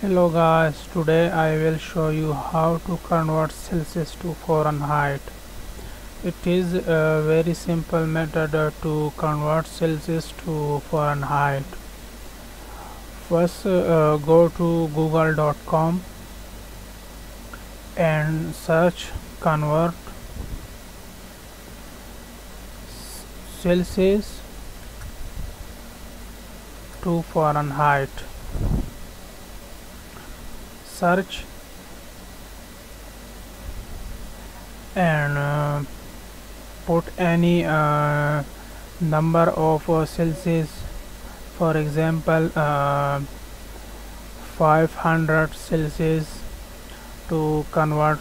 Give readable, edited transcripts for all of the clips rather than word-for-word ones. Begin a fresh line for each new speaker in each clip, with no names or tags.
Hello guys, today I will show you how to convert Celsius to Fahrenheit. It is a very simple method to convert Celsius to Fahrenheit. First go to google.com and search convert Celsius to Fahrenheit. Search and put any number of Celsius, for example 500 Celsius to convert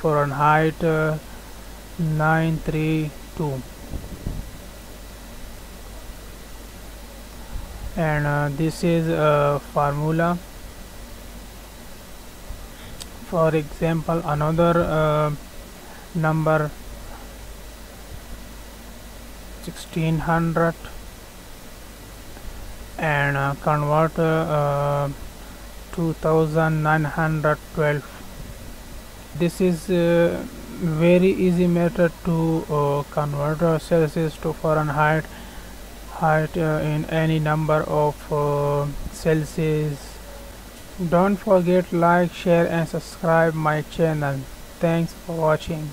Fahrenheit 932, and this is a formula. For example, another number 1600 and convert 2912. This is a very easy method to convert Celsius to Fahrenheit in any number of Celsius. Don't forget like, share and subscribe my channel. Thanks for watching.